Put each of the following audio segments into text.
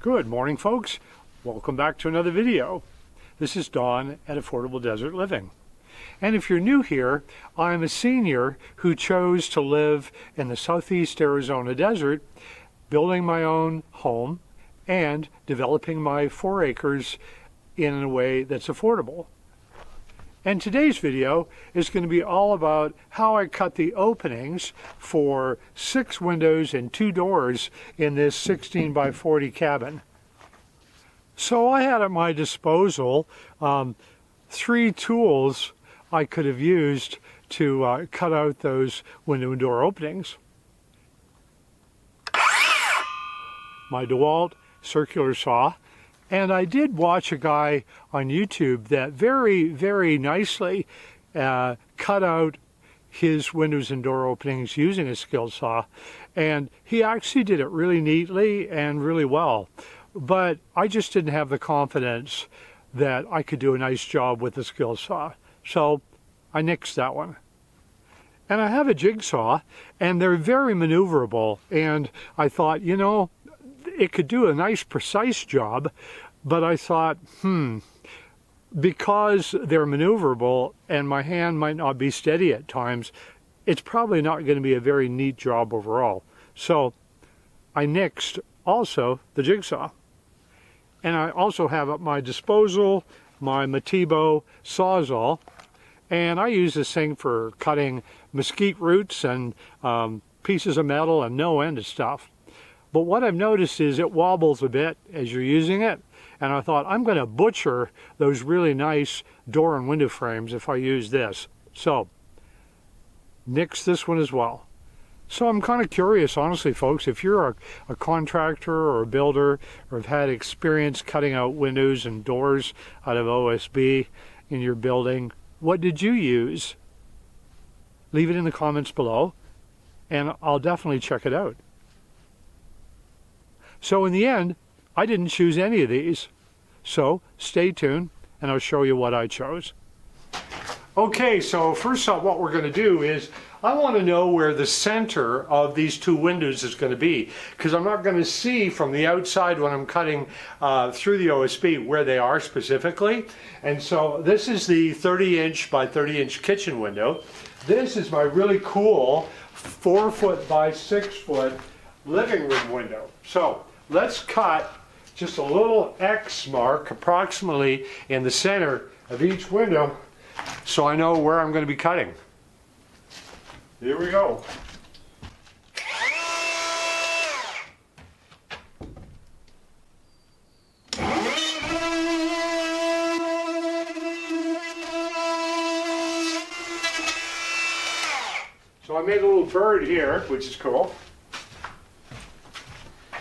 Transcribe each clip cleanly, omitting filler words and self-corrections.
Good morning, folks. Welcome back to another video. This is Don at Affordable Desert Living. And if you're new here, I'm a senior who chose to live in the southeast Arizona desert, building my own home and developing my 4 acres in a way that's affordable. And today's video is going to be all about how I cut the openings for 6 windows and 2 doors in this 16 by 40 cabin. So I had at my disposal 3 tools I could have used to cut out those window and door openings. My DeWalt circular saw. And I did watch a guy on YouTube that very nicely cut out his windows and door openings using a skill saw. And he actually did it really neatly and really well. But I just didn't have the confidence that I could do a nice job with the skill saw. So I nixed that one. And I have a jigsaw, and they're very maneuverable. And I thought, you know, it could do a nice precise job, but I thought, because they're maneuverable and my hand might not be steady at times, it's probably not going to be a very neat job overall. So I nixed also the jigsaw. And I also have at my disposal my Matibo Sawzall, and I use this thing for cutting mesquite roots and pieces of metal and no end of stuff. But what I've noticed is it wobbles a bit as you're using it, and I thought I'm going to butcher those really nice door and window frames if I use this. So, nix this one as well. So I'm kind of curious, honestly, folks, if you're a contractor or a builder or have had experience cutting out windows and doors out of OSB in your building, what did you use? Leave it in the comments below, and I'll definitely check it out. So in the end, I didn't choose any of these. So stay tuned and I'll show you what I chose. Okay, so first up what we're going to do is I want to know where the center of these 2 windows is going to be, because I'm not going to see from the outside when I'm cutting through the OSB where they are specifically. And so this is the 30-inch by 30-inch kitchen window. This is my really cool 4-foot by 6-foot living room window. So let's cut just a little X mark approximately in the center of each window so I know where I'm going to be cutting. Here we go. So I made a little bird here, which is cool.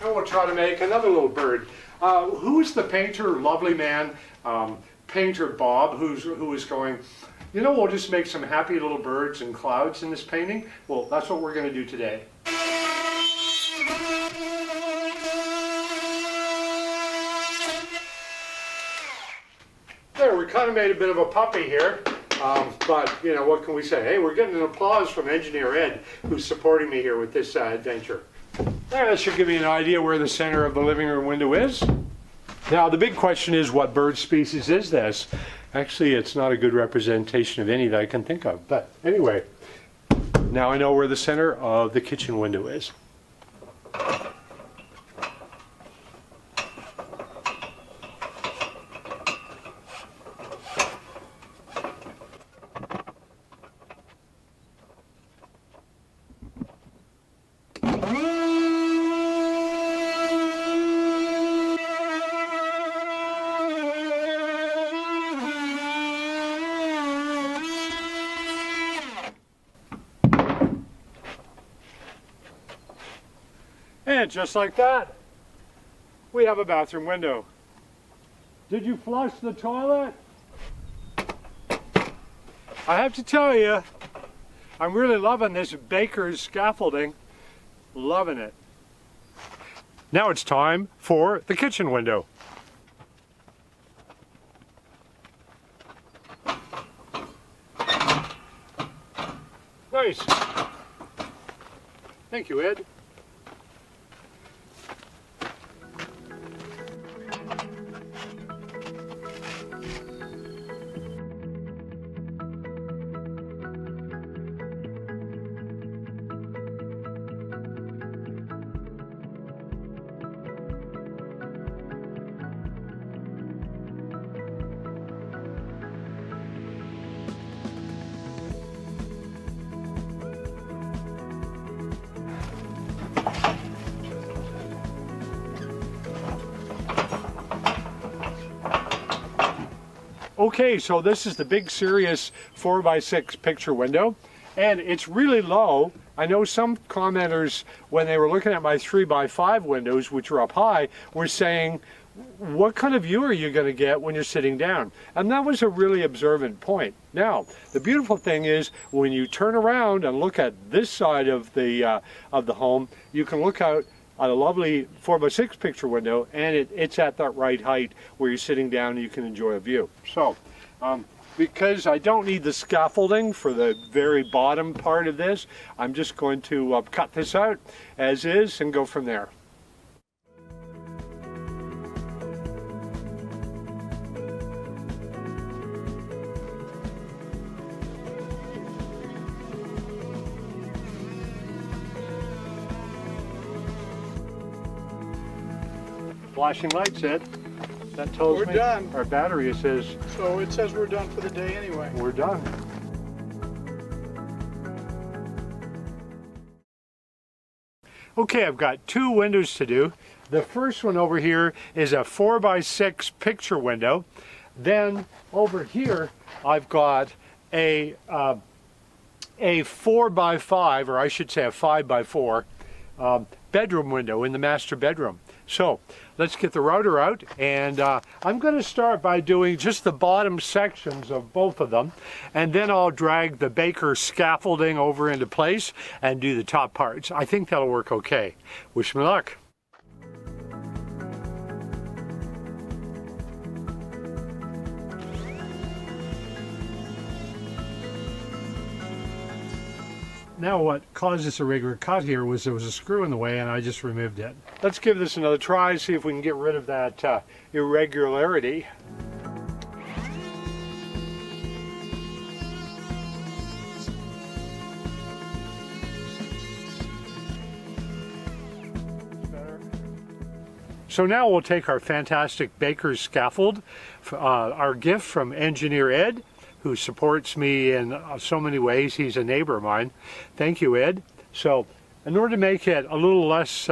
And we'll try to make another little bird. Who's the painter, lovely man, Painter Bob, who is going, you know, we'll just make some happy little birds and clouds in this painting? Well, that's what we're going to do today. There, we kind of made a bit of a puppy here. But, you know, what can we say? Hey, we're getting an applause from Engineer Ed, who's supporting me here with this adventure. That should give me an idea where the center of the living room window is. Now the big question is, what bird species is this? Actually, it's not a good representation of any that I can think of. But anyway, now I know where the center of the kitchen window is. And just like that, we have a bathroom window. Did you flush the toilet? I have to tell you, I'm really loving this baker's scaffolding. Loving it. Now it's time for the kitchen window. Nice. Thank you, Ed. Okay, so this is the big serious 4x6 picture window, and it's really low. I know some commenters, when they were looking at my 3x5 windows, which are up high, were saying, what kind of view are you going to get when you're sitting down? And that was a really observant point. Now, the beautiful thing is when you turn around and look at this side of the home, you can look out at a lovely 4x6 picture window, and it's at that right height where you're sitting down and you can enjoy a view. So, because I don't need the scaffolding for the very bottom part of this, I'm just going to cut this out as is and go from there. Flashing light said, that tells we're me done. Our battery says. So it says we're done for the day anyway. We're done. Okay, I've got 2 windows to do. The first one over here is a 4x6 picture window. Then over here, I've got a 4x5, or I should say a 5x4 bedroom window in the master bedroom. So let's get the router out, and I'm going to start by doing just the bottom sections of both of them, and then I'll drag the baker scaffolding over into place and do the top parts. I think that'll work okay. Wish me luck. Now what caused this irregular cut here was there was a screw in the way, and I just removed it. Let's give this another try, see if we can get rid of that irregularity. So now we'll take our fantastic baker's scaffold, our gift from Engineer Ed, who supports me in so many ways. He's a neighbor of mine. Thank you, Ed. So in order to make it a little less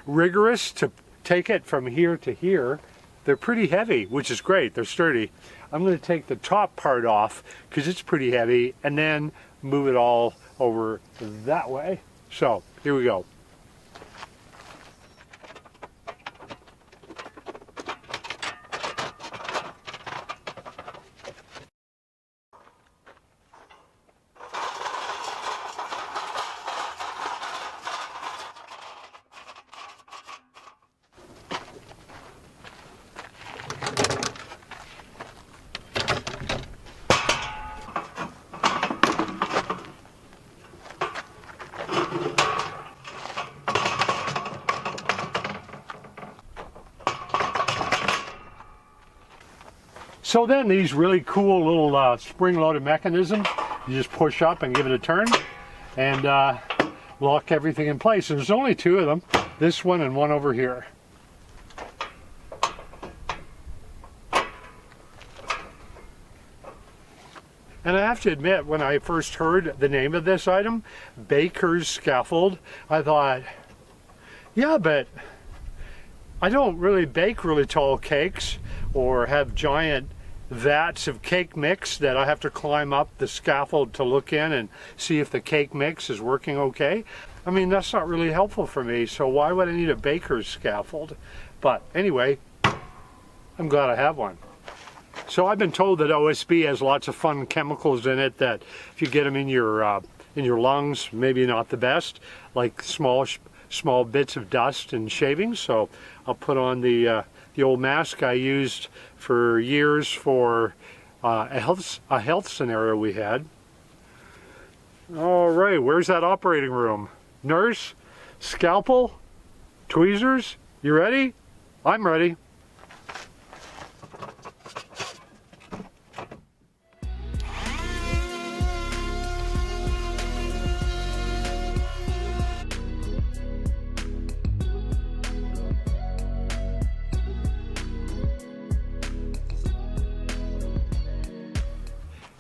rigorous to take it from here to here, they're pretty heavy, which is great. They're sturdy. I'm going to take the top part off because it's pretty heavy, and then move it all over that way. So here we go. So then these really cool little spring-loaded mechanisms, you just push up and give it a turn and lock everything in place. And there's only 2 of them, this one and one over here. And I have to admit, when I first heard the name of this item, baker's scaffold, I thought, yeah, but I don't really bake really tall cakes or have giant vats of cake mix that I have to climb up the scaffold to look in and see if the cake mix is working okay. I mean, that's not really helpful for me, so why would I need a baker's scaffold? But anyway, I'm glad I have one. So I've been told that OSB has lots of fun chemicals in it that if you get them in your lungs, maybe not the best, like small bits of dust and shavings. So I'll put on the old mask I used for years for a health scenario we had. All right, where's that operating room? Nurse, scalpel, tweezers, you ready? I'm ready.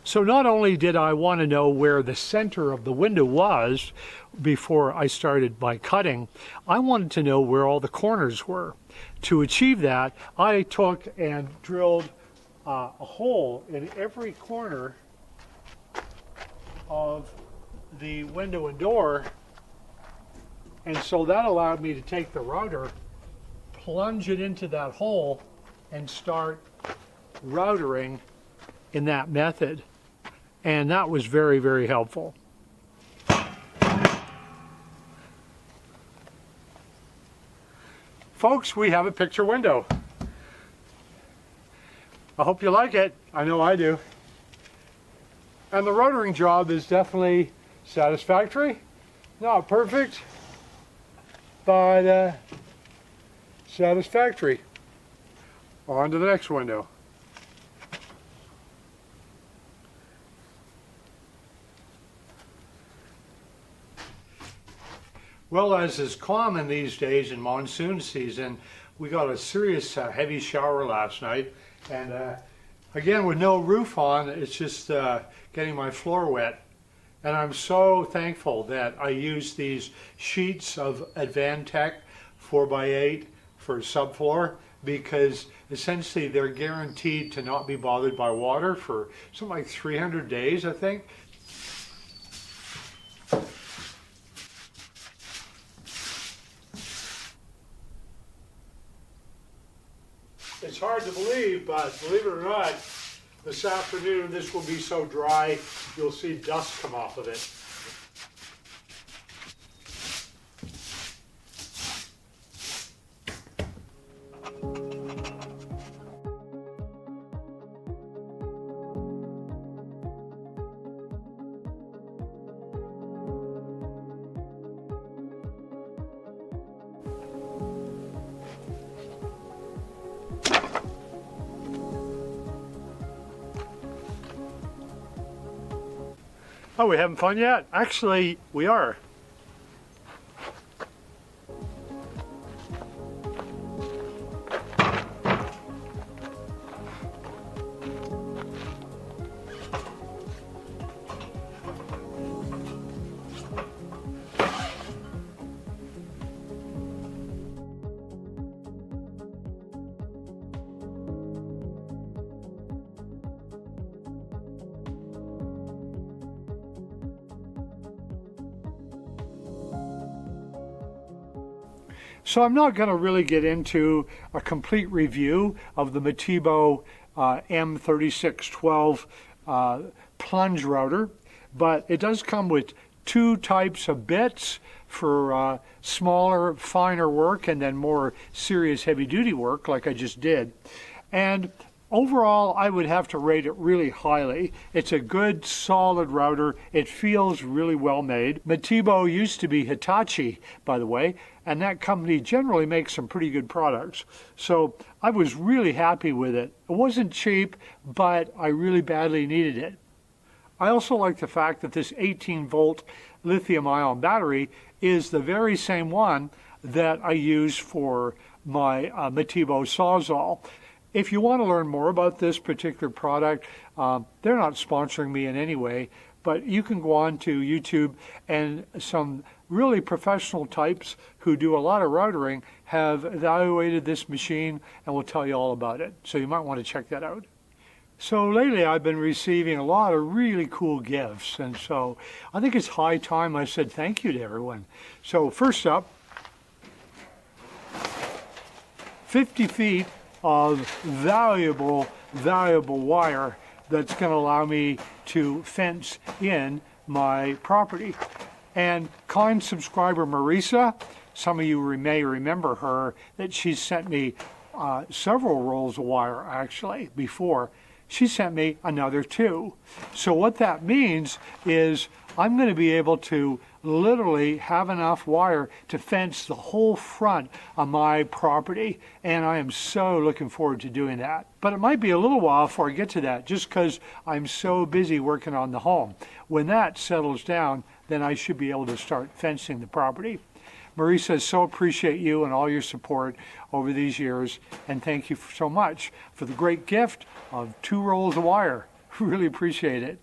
So not only did I want to know where the center of the window was before I started my cutting, I wanted to know where all the corners were. To achieve that, I took and drilled a hole in every corner of the window and door, and so that allowed me to take the router, plunge it into that hole, and start routering in that method. And that was very, very helpful. Folks, we have a picture window. I hope you like it. I know I do. And the rotoring job is definitely satisfactory. Not perfect, but satisfactory. On to the next window. Well, as is common these days in monsoon season, we got a serious heavy shower last night, and again with no roof on, it's just getting my floor wet. And I'm so thankful that I used these sheets of Advantech 4x8 for subfloor, because essentially they're guaranteed to not be bothered by water for something like 300 days, I think. It's hard to believe, but believe it or not, this afternoon this will be so dry you'll see dust come off of it. Oh, we having fun yet? Actually, we are. So I'm not going to really get into a complete review of the Metibo M3612 plunge router, but it does come with two types of bits for smaller, finer work and then more serious heavy-duty work like I just did. And overall, I would have to rate it really highly. It's a good, solid router. It feels really well made. Metibo used to be Hitachi, by the way, and that company generally makes some pretty good products. So I was really happy with it. It wasn't cheap, but I really badly needed it. I also like the fact that this 18-volt lithium-ion battery is the very same one that I use for my Metibo Sawzall. If you want to learn more about this particular product, they're not sponsoring me in any way, but you can go on to YouTube, and some really professional types who do a lot of routering have evaluated this machine and will tell you all about it. So you might want to check that out. So lately I've been receiving a lot of really cool gifts, and so I think it's high time I said thank you to everyone. So first up, 50 feet of valuable wire that's going to allow me to fence in my property. And kind subscriber Marisa, some of you may remember her, that she sent me several rolls of wire actually before. She sent me another 2. So what that means is I'm going to be able to literally have enough wire to fence the whole front of my property, and I am so looking forward to doing that. But it might be a little while before I get to that, just because I'm so busy working on the home. When that settles down, then I should be able to start fencing the property. Marisa, so appreciate you and all your support over these years, and thank you so much for the great gift of 2 rolls of wire. Really appreciate it.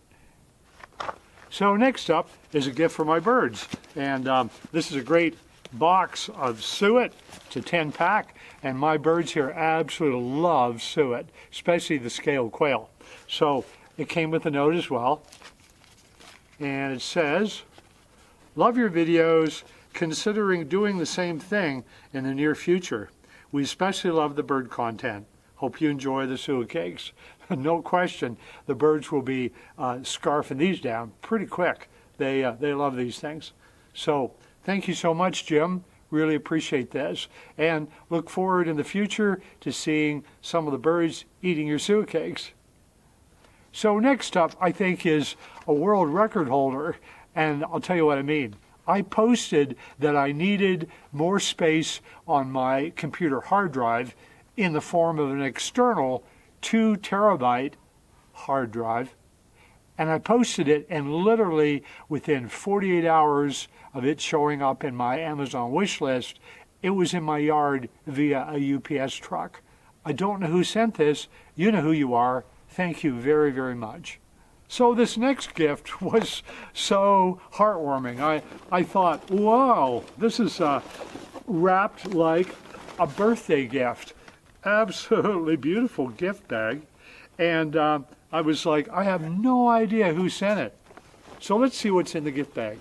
So next up is a gift for my birds, and this is a great box of suet. It's a 10-pack, and my birds here absolutely love suet, especially the scaled quail. So it came with a note as well, and it says, "Love your videos, considering doing the same thing in the near future. We especially love the bird content. Hope you enjoy the suet cakes." No question, the birds will be scarfing these down pretty quick. They love these things. So thank you so much, Jim. Really appreciate this, and look forward in the future to seeing some of the birds eating your suet cakes. So next up, I think, is a world record holder, and I'll tell you what I mean. I posted that I needed more space on my computer hard drive in the form of an external 2 terabyte hard drive, and I posted it, and literally within 48 hours of it showing up in my Amazon wish list, it was in my yard via a UPS truck. I don't know who sent this. You know who you are. Thank you very, very much. So this next gift was so heartwarming. I thought, wow, this is wrapped like a birthday gift. Absolutely beautiful gift bag. And I was like, I have no idea who sent it. So let's see what's in the gift bag.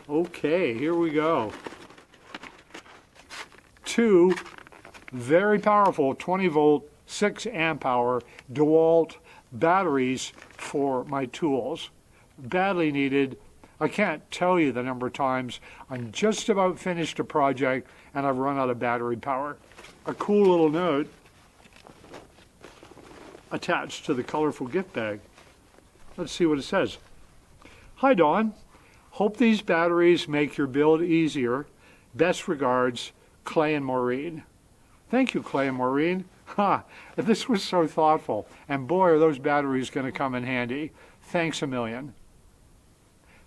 Okay, here we go. 2 very powerful 20-volt, 6-amp-hour DeWalt batteries for my tools. Badly needed. I can't tell you the number of times I'm just about finished a project and I've run out of battery power. A cool little note attached to the colorful gift bag. Let's see what it says. "Hi, Dawn. Hope these batteries make your build easier. Best regards, Clay and Maureen." Thank you, Clay and Maureen. This was so thoughtful. And boy, are those batteries going to come in handy. Thanks a million.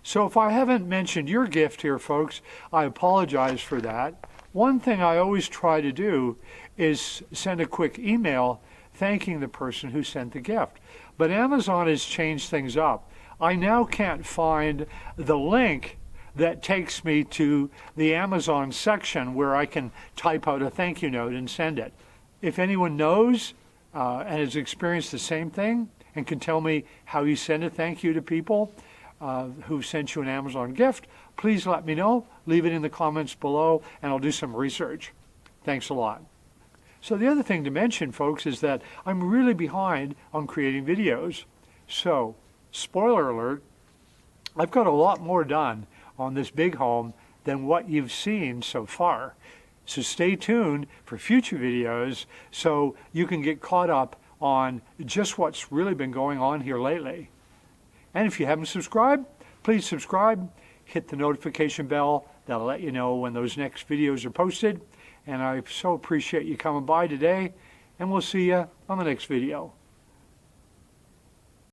So if I haven't mentioned your gift here, folks, I apologize for that. One thing I always try to do is send a quick email thanking the person who sent the gift. But Amazon has changed things up. I now can't find the link that takes me to the Amazon section where I can type out a thank you note and send it. If anyone knows and has experienced the same thing and can tell me how you send a thank you to people who sent you an Amazon gift, please let me know. Leave it in the comments below and I'll do some research. Thanks a lot. So the other thing to mention, folks, is that I'm really behind on creating videos. So, spoiler alert, I've got a lot more done on this big home than what you've seen so far. So stay tuned for future videos so you can get caught up on just what's really been going on here lately. And if you haven't subscribed, please subscribe. Hit the notification bell. That'll let you know when those next videos are posted. And I so appreciate you coming by today. And we'll see you on the next video.